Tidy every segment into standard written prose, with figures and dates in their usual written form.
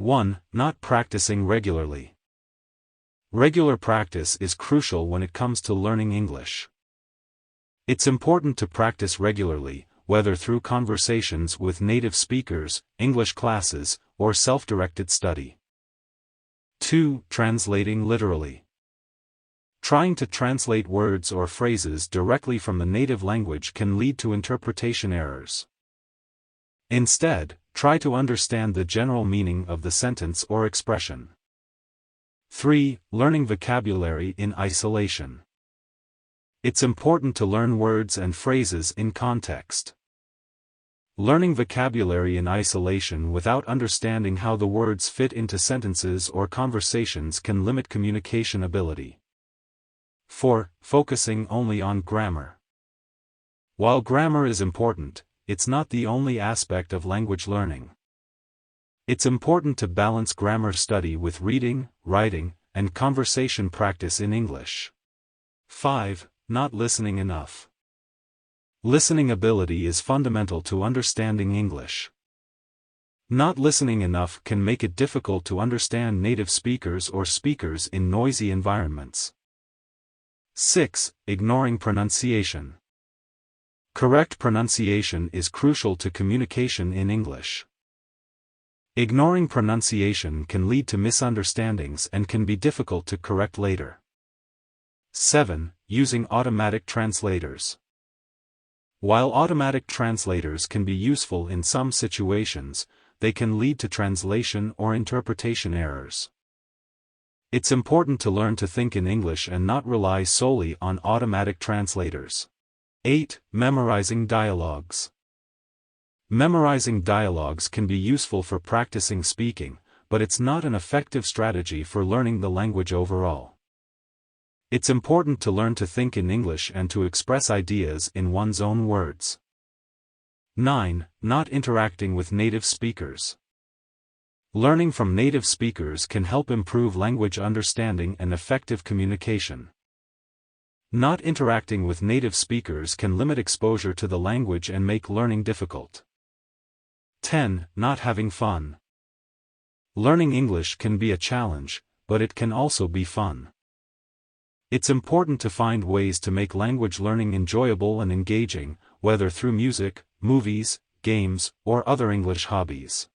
1. Not practicing regularly. Regular practice is crucial when it comes to learning English. It's important to practice regularly, whether through conversations with native speakers, English classes, or self-directed study. 2. Translating literally. Trying to translate words or phrases directly from the native language can lead to interpretation errors. Instead, try to understand the general meaning of the sentence or expression. 3. Learning vocabulary in isolation. It's important to learn words and phrases in context. Learning vocabulary in isolation without understanding how the words fit into sentences or conversations can limit communication ability. 4. Focusing only on grammar. While grammar is important, it's not the only aspect of language learning. It's important to balance grammar study with reading, writing, and conversation practice in English. 5. Not listening enough. Listening ability is fundamental to understanding English. Not listening enough can make it difficult to understand native speakers or speakers in noisy environments. 6. Ignoring pronunciation. Correct pronunciation is crucial to communication in English. Ignoring pronunciation can lead to misunderstandings and can be difficult to correct later. 7. Using automatic translators. While automatic translators can be useful in some situations, they can lead to translation or interpretation errors. It's important to learn to think in English and not rely solely on automatic translators. 8. Memorizing dialogues. Memorizing dialogues can be useful for practicing speaking, but it's not an effective strategy for learning the language overall. It's important to learn to think in English and to express ideas in one's own words. 9. Not interacting with native speakers. Learning from native speakers can help improve language understanding and effective communication. Not interacting with native speakers can limit exposure to the language and make learning difficult. 10. Not having fun. Learning English can be a challenge, but it can also be fun. It's important to find ways to make language learning enjoyable and engaging, whether through music, movies, games, or other English hobbies.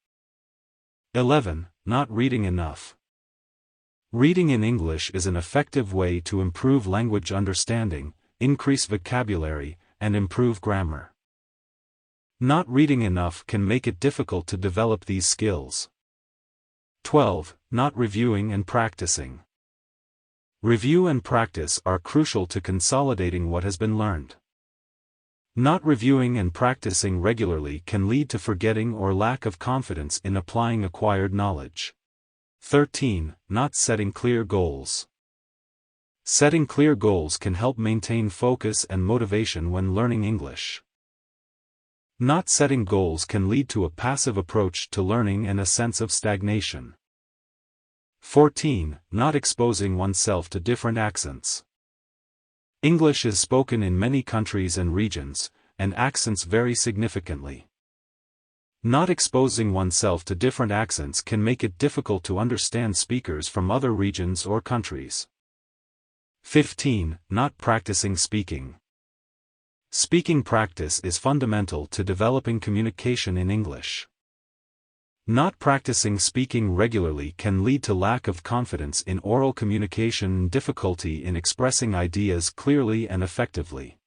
11. Not reading enough. Reading in English is an effective way to improve language understanding, increase vocabulary, and improve grammar. Not reading enough can make it difficult to develop these skills. 12. Not reviewing and practicing. Review and practice are crucial to consolidating what has been learned. Not reviewing and practicing regularly can lead to forgetting or lack of confidence in applying acquired knowledge. 13. Not setting clear goals. Setting clear goals can help maintain focus and motivation when learning English. Not setting goals can lead to a passive approach to learning and a sense of stagnation. 14. Not exposing oneself to different accents. English is spoken in many countries and regions, and accents vary significantly. Not exposing oneself to different accents can make it difficult to understand speakers from other regions or countries. 15. Not practicing speaking. Speaking practice is fundamental to developing communication in English. Not practicing speaking regularly can lead to lack of confidence in oral communication and difficulty in expressing ideas clearly and effectively.